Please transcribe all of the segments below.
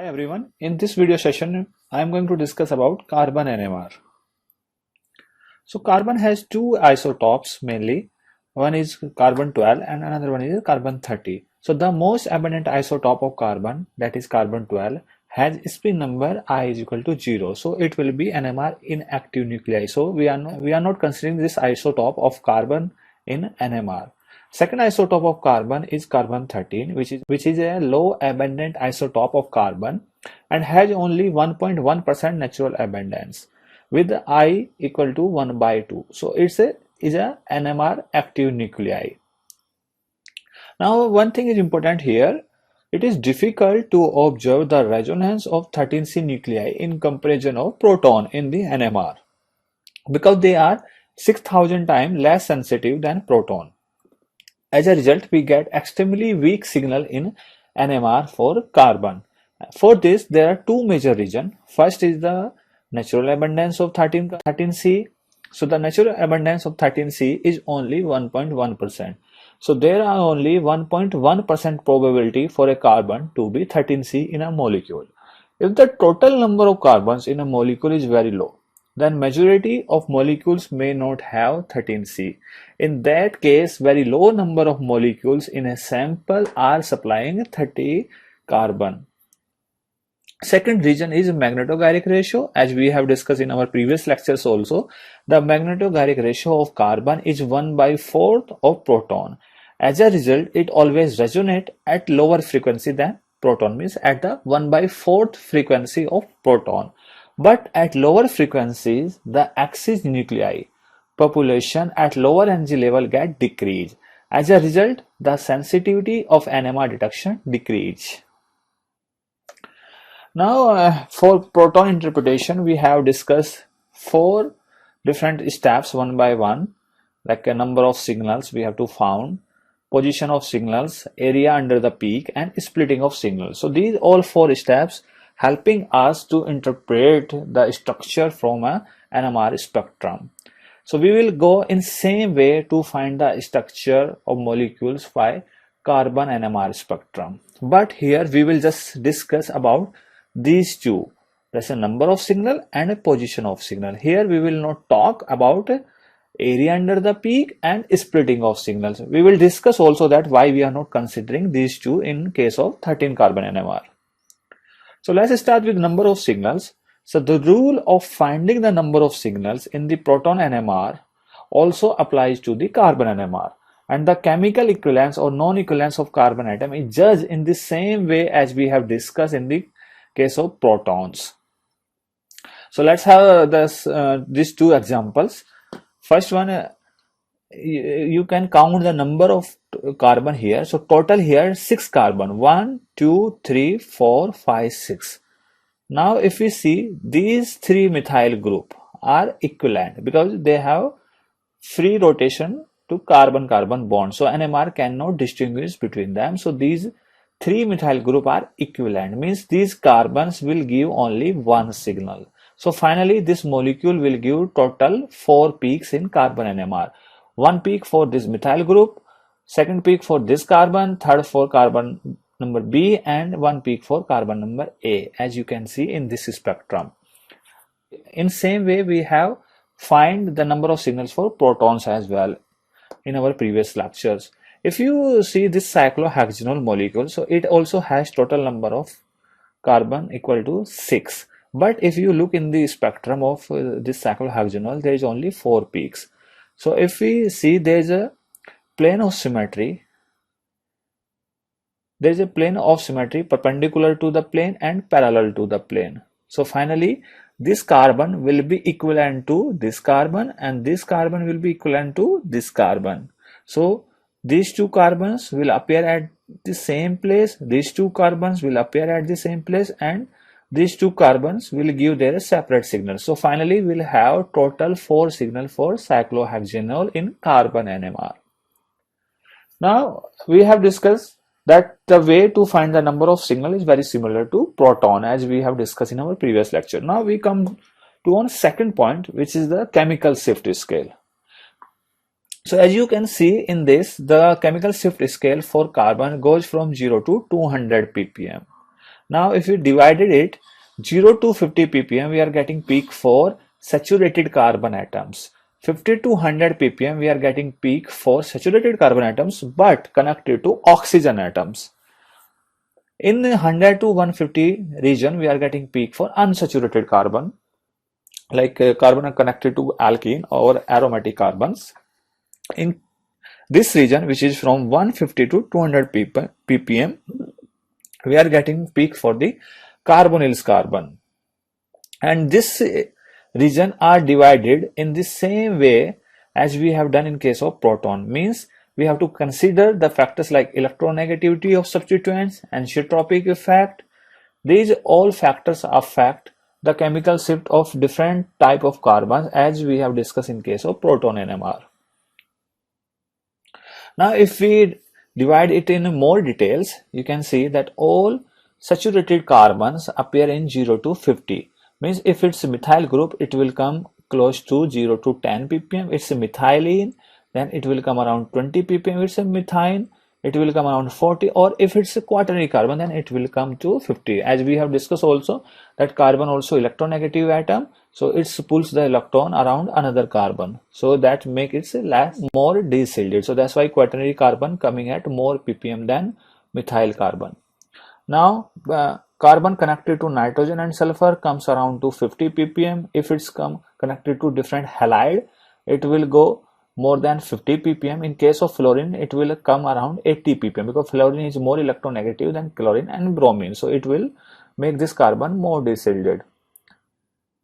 everyone. In this video session, I am going to discuss about carbon NMR. So carbon has two isotopes mainly. One is carbon 12 and another one is carbon 30. So the most abundant isotope of carbon, that is carbon 12, has spin number I is equal to 0. So it will be NMR inactive nuclei. So we are not considering this isotope of carbon in NMR. Second isotope of carbon is carbon 13, which is a low abundant isotope of carbon and has only 1.1% natural abundance with I equal to 1 by 2. So it's a NMR active nuclei. Now one thing is important here. It is difficult to observe the resonance of 13C nuclei in comparison of proton in the NMR because they are 6,000 times less sensitive than proton. As a result, we get extremely weak signal in NMR for carbon. For this, there are two major reasons. First is the natural abundance of 13C. So the natural abundance of 13C is only 1.1%. So there are only 1.1% probability for a carbon to be 13C in a molecule. If the total number of carbons in a molecule is very low, then majority of molecules may not have 13C. In that case, very low number of molecules in a sample are supplying 30 carbon. Second reason is magnetogyric ratio. As we have discussed in our previous lectures also, the magnetogyric ratio of carbon is 1 by 4th of proton. As a result, it always resonates at lower frequency than proton, means at the 1 by 4th frequency of proton. But at lower frequencies, the excis nuclei population at lower energy level get decreased. As a result, the sensitivity of NMR detection decrease. Now, for proton interpretation, we have discussed 4 different steps one by one, like a number of signals we have to found, position of signals, area under the peak, and splitting of signals. So these all 4 steps helping us to interpret the structure from a NMR spectrum. So we will go in same way to find the structure of molecules by carbon NMR spectrum. But here we will just discuss about these two. There's a number of signal and a position of signal. Here we will not talk about area under the peak and splitting of signals. We will discuss also that why we are not considering these two in case of 13 carbon NMR. So let's start with number of signals. So the rule of finding the number of signals in the proton NMR also applies to the carbon NMR, and the chemical equivalence or non-equivalence of carbon atom is judged in the same way as we have discussed in the case of protons. So let's have these two examples. First one, you can count the number of carbon here. So total here 6 carbon, 1 2 3 4 5 6. Now if we see, these 3 methyl group are equivalent because they have free rotation to carbon carbon bond, so NMR cannot distinguish between them. So these 3 methyl group are equivalent, means these carbons will give only one signal. So finally this molecule will give total 4 peaks in carbon NMR. One peak for this methyl group, second peak for this carbon, third for carbon number B, and one peak for carbon number A, as you can see in this spectrum. In same way we have find the number of signals for protons as well in our previous lectures. If you see this cyclohexanol molecule, so it also has total number of carbon equal to 6. But if you look in the spectrum of this cyclohexanol, there is only 4 peaks. So if we see, there is a plane of symmetry. There is a plane of symmetry perpendicular to the plane and parallel to the plane. So finally, this carbon will be equivalent to this carbon and this carbon will be equivalent to this carbon. So these 2 carbons will appear at the same place, these 2 carbons will appear at the same place, and these 2 carbons will give their separate signals. So finally we'll have total 4 signal for cyclohexanol in carbon NMR. Now we have discussed that the way to find the number of signal is very similar to proton, as we have discussed in our previous lecture. Now we come to one second point, which is the chemical shift scale. So as you can see in this, the chemical shift scale for carbon goes from 0 to 200 ppm. Now if we divided it 0 to 50 ppm, we are getting peak for saturated carbon atoms. 50 to 100 ppm, we are getting peak for saturated carbon atoms but connected to oxygen atoms. In 100 to 150 region, we are getting peak for unsaturated carbon, like carbon connected to alkene or aromatic carbons. In this region, which is from 150 to 200 ppm, we are getting peak for the carbonyls carbon. And this region are divided in the same way as we have done in case of proton. Means we have to consider the factors like electronegativity of substituents, anisotropic effect. These all factors affect the chemical shift of different type of carbons, as we have discussed in case of proton NMR. Now if we divide it in more details, you can see that all saturated carbons appear in 0 to 50. Means if it's a methyl group, it will come close to 0 to 10 ppm. It's a methylene, then it will come around 20 ppm. It's a methine, it will come around 40, or if it's a quaternary carbon, then it will come to 50. As we have discussed also, that carbon also electronegative atom, so it pulls the electron around another carbon, so that make it more desilted. So that's why quaternary carbon coming at more ppm than methyl carbon. Now carbon connected to nitrogen and sulfur comes around to 50 ppm. If it's connected to different halide, it will go more than 50 ppm. In case of fluorine, it will come around 80 ppm, because fluorine is more electronegative than chlorine and bromine, so it will make this carbon more desilted.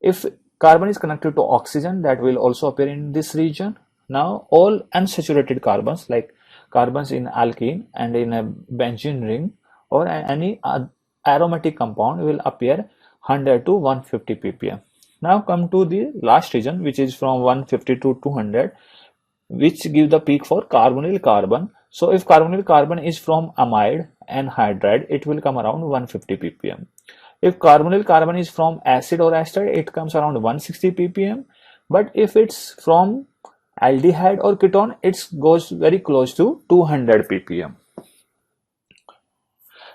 If carbon is connected to oxygen, that will also appear in this region. Now all unsaturated carbons, like carbons in alkene and in a benzene ring or any aromatic compound, will appear 100 to 150 ppm. Now come to the last region, which is from 150 to 200, which give the peak for carbonyl carbon. So if carbonyl carbon is from amide and hydride, it will come around 150 ppm. If carbonyl carbon is from acid or ester, it comes around 160 ppm. But if it's from aldehyde or ketone, it goes very close to 200 ppm.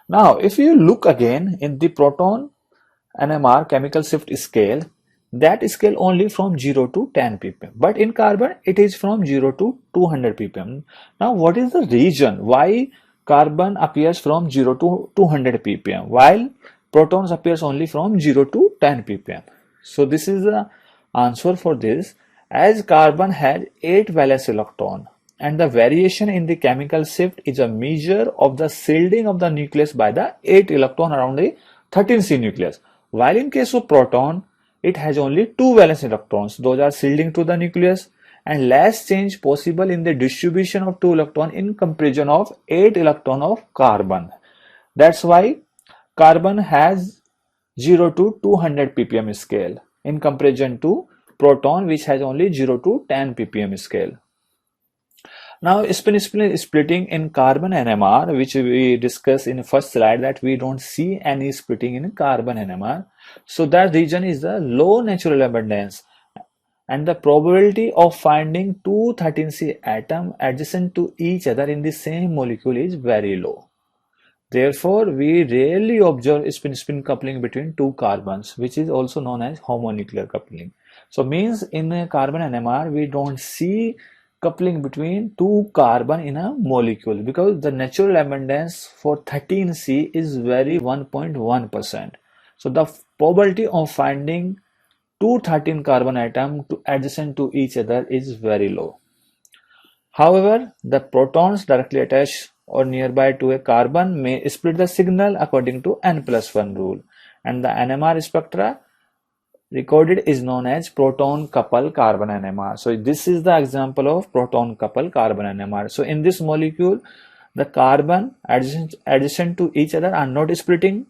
Now, if you look again in the proton NMR chemical shift scale, that scale only from 0 to 10 ppm, but in carbon it is from 0 to 200 ppm. Now what is the reason why carbon appears from 0 to 200 ppm while protons appears only from 0 to 10 ppm? So this is the answer for this. As carbon has 8 valence electron, and the variation in the chemical shift is a measure of the shielding of the nucleus by the 8 electron around the 13C nucleus, while in case of proton, it has only 2 valence electrons. Those are shielding to the nucleus, and less change possible in the distribution of 2 electron in comparison of 8 electron of carbon. That's why carbon has 0 to 200 ppm scale in comparison to proton, which has only 0 to 10 ppm scale. Now spin splitting in carbon NMR, which we discussed in the first slide, that we don't see any splitting in carbon NMR. So that region is the low natural abundance, and the probability of finding two 13C atom adjacent to each other in the same molecule is very low. Therefore, we rarely observe spin-spin coupling between two carbons, which is also known as homonuclear coupling. So means in a carbon NMR, we don't see coupling between two carbon in a molecule, because the natural abundance for 13C is very 1.1%. So the probability of finding two 13 carbon atom adjacent to each other is very low. However, the protons directly attached or nearby to a carbon may split the signal according to n+1 rule, and the NMR spectra recorded is known as proton couple carbon NMR. So this is the example of proton couple carbon NMR. So in this molecule, the carbon adjacent to each other are not splitting,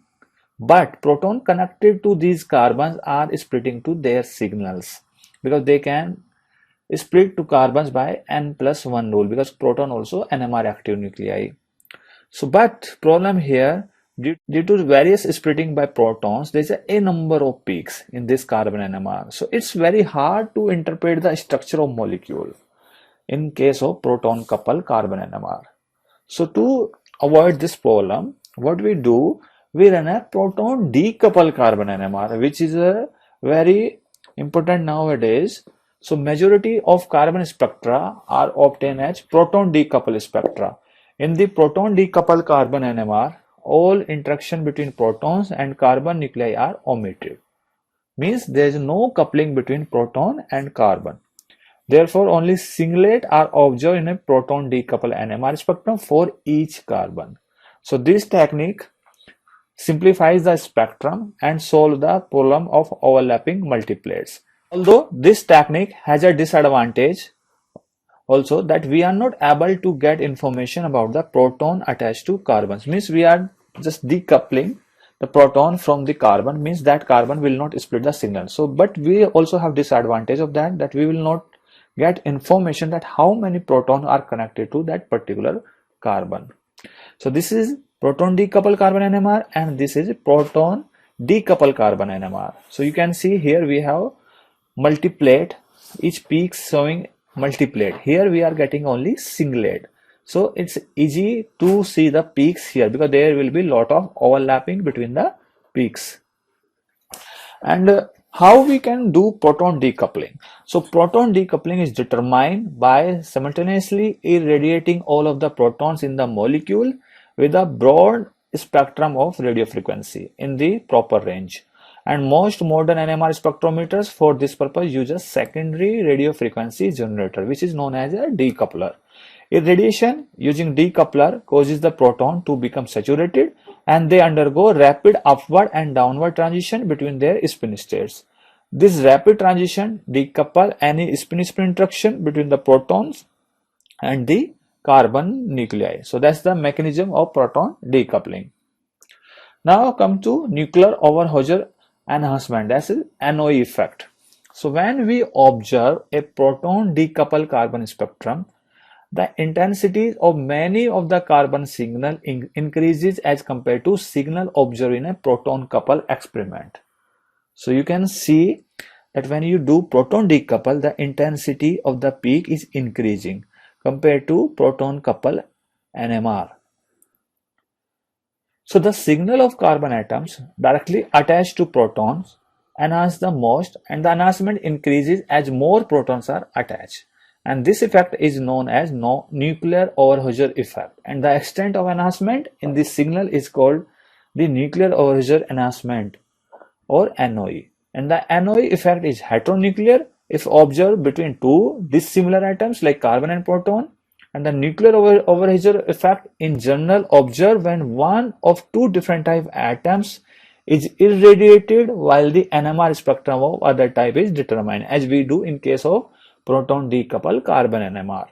but proton connected to these carbons are splitting to their signals, because they can split to carbons by n+1 rule, because proton also NMR active nuclei. So but problem here, due to various splitting by protons, there is a number of peaks in this carbon NMR. So it's very hard to interpret the structure of molecule in case of proton couple carbon NMR. So to avoid this problem, what we do, we run a proton decoupled carbon NMR, which is a very important nowadays. So majority of carbon spectra are obtained as proton decoupled spectra. In the proton decoupled carbon NMR, all interaction between protons and carbon nuclei are omitted. Means there is no coupling between proton and carbon. Therefore, only singlet are observed in a proton decoupled NMR spectrum for each carbon. So this technique simplifies the spectrum and solves the problem of overlapping multiplates. Although this technique has a disadvantage also, that we are not able to get information about the proton attached to carbons. Means we are just decoupling the proton from the carbon, means that carbon will not split the signal. So but we also have disadvantage of that we will not get information that how many protons are connected to that particular carbon. So this is proton decoupled carbon NMR and this is proton decoupled carbon NMR. So you can see here we have multiplate, each peak showing multiplate. Here we are getting only singlet. So it's easy to see the peaks here because there will be lot of overlapping between the peaks. And how we can do proton decoupling? So proton decoupling is determined by simultaneously irradiating all of the protons in the molecule with a broad spectrum of radio frequency in the proper range. And most modern NMR spectrometers for this purpose use a secondary radio frequency generator, which is known as a decoupler. Irradiation using decoupler causes the proton to become saturated and they undergo rapid upward and downward transition between their spin states. This rapid transition decouple any spin-spin interaction between the protons and the carbon nuclei. So that's the mechanism of proton decoupling. Now come to nuclear overhauser enhancement, that is NOE effect. So when we observe a proton decoupled carbon spectrum, the intensity of many of the carbon signal increases as compared to signal observed in a proton couple experiment. So you can see that when you do proton decouple, the intensity of the peak is increasing compared to proton couple NMR. So the signal of carbon atoms directly attached to protons enhance the most and the enhancement increases as more protons are attached. And this effect is known as nuclear overhauser effect. And the extent of enhancement in this signal is called the nuclear overhauser enhancement or NOE. And the NOE effect is heteronuclear if observed between two dissimilar atoms like carbon and proton. And the nuclear overhauser effect in general observed when one of two different type atoms is irradiated while the NMR spectrum of other type is determined, as we do in case of proton decoupled carbon NMR.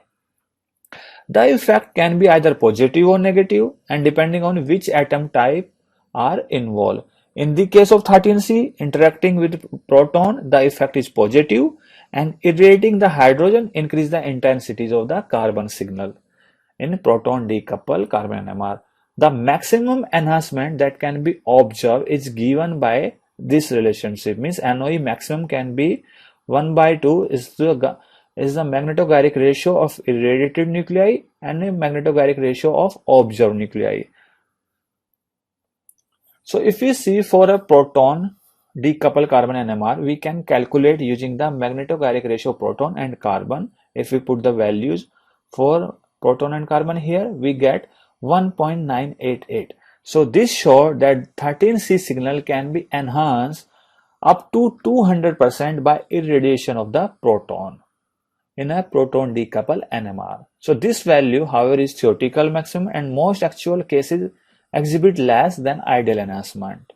The effect can be either positive or negative and depending on which atom type are involved. In the case of 13C, interacting with proton, the effect is positive and irradiating the hydrogen increase the intensities of the carbon signal. In proton decoupled carbon NMR, the maximum enhancement that can be observed is given by this relationship. Means NOE maximum can be 1/2 is the magnetogyric ratio of irradiated nuclei and a magnetogyric ratio of observed nuclei. So if we see for a proton decoupled carbon NMR, we can calculate using the magnetogyric ratio proton and carbon. If we put the values for proton and carbon here, we get 1.988. So this shows that 13C signal can be enhanced up to 200% by irradiation of the proton in a proton decoupled NMR. So this value, however, is theoretical maximum and most actual cases exhibit less than ideal enhancement.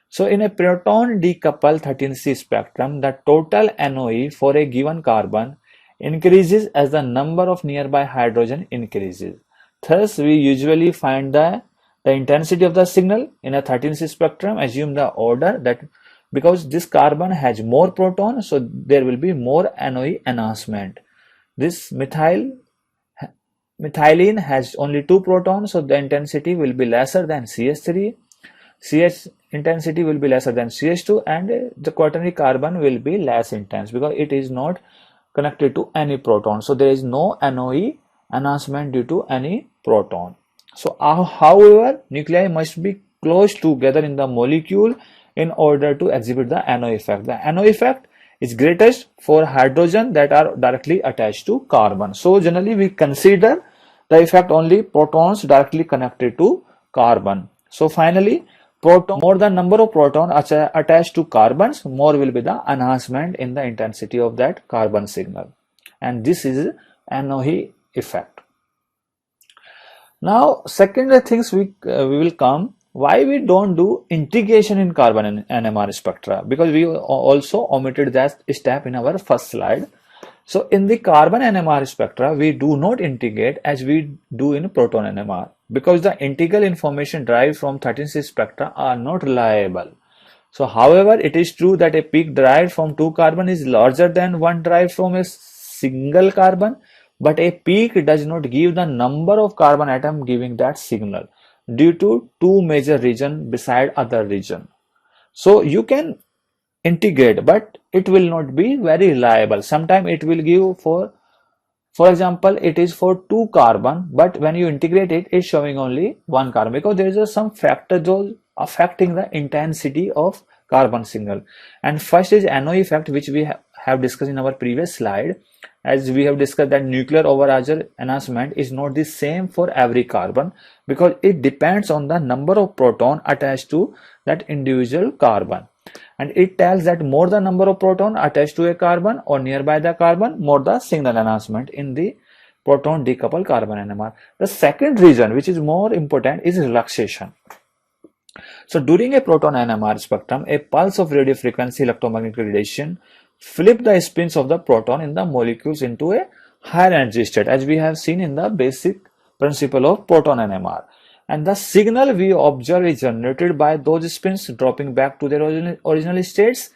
So in a proton decoupled 13C spectrum, the total NOE for a given carbon increases as the number of nearby hydrogen increases. Thus, we usually find the intensity of the signal in a 13C spectrum, assume the order that because this carbon has more protons, so there will be more NOE enhancement. This methylene has only 2 protons, so the intensity will be lesser than CH3. CH intensity will be lesser than CH2 and the quaternary carbon will be less intense because it is not connected to any proton. So there is no NOE enhancement due to any proton. So however, nuclei must be close together in the molecule in order to exhibit the NO effect. The NO effect is greatest for hydrogen that are directly attached to carbon. So generally we consider the effect only protons directly connected to carbon. So finally, more the number of protons attached to carbons, more will be the enhancement in the intensity of that carbon signal. And this is NOE effect. Now, second things we will come, why we don't do integration in carbon and NMR spectra, because we also omitted that step in our first slide. So in the carbon NMR spectra, we do not integrate as we do in proton NMR, because the integral information derived from 13C spectra are not reliable. So however, it is true that a peak derived from two carbon is larger than one derived from a single carbon, but a peak does not give the number of carbon atom giving that signal due to two major regions beside other region. So you can integrate, but it will not be very reliable. Sometimes it will give for example, it is for two carbon, but when you integrate it, it's showing only one carbon, because there is some factor those affecting the intensity of carbon signal. And first is NO effect, which we have discussed in our previous slide, as we have discussed that nuclear overcharge enhancement is not the same for every carbon, because it depends on the number of proton attached to that individual carbon. And it tells that more the number of proton attached to a carbon or nearby the carbon, more the signal enhancement in the proton decoupled carbon NMR. The second reason, which is more important, is relaxation. So during a proton NMR spectrum, a pulse of radio frequency electromagnetic radiation flip the spins of the proton in the molecules into a higher energy state, as we have seen in the basic principle of proton NMR. And the signal we observe is generated by those spins dropping back to their original states.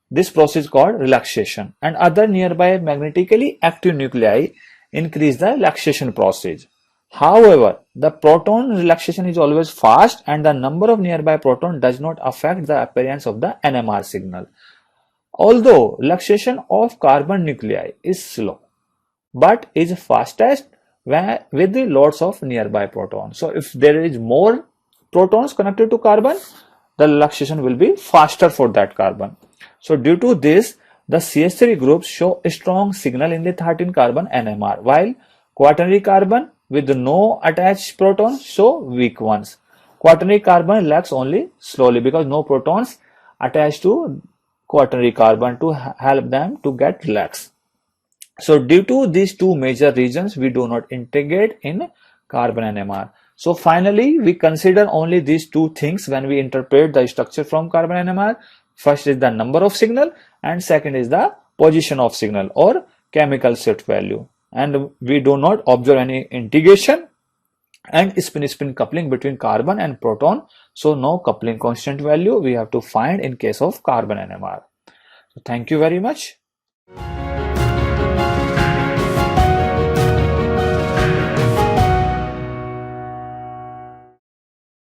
This process is called relaxation. And other nearby magnetically active nuclei increase the relaxation process. However, the proton relaxation is always fast, and the number of nearby proton does not affect the appearance of the NMR signal. Although relaxation of carbon nuclei is slow, but is fastest with the lots of nearby protons. So if there is more protons connected to carbon, the relaxation will be faster for that carbon. So due to this, the CH3 groups show a strong signal in the 13 carbon NMR, while quaternary carbon with no attached protons show weak ones. Quaternary carbon lacks only slowly, because no protons attached to quaternary carbon to help them to get relaxed. So due to these two major reasons, we do not integrate in carbon NMR. So finally, we consider only these two things when we interpret the structure from carbon NMR. First is the number of signal, and second is the position of signal or chemical shift value. And we do not observe any integration and spin-spin coupling between carbon and proton. So no coupling constant value we have to find in case of carbon NMR. So thank you very much.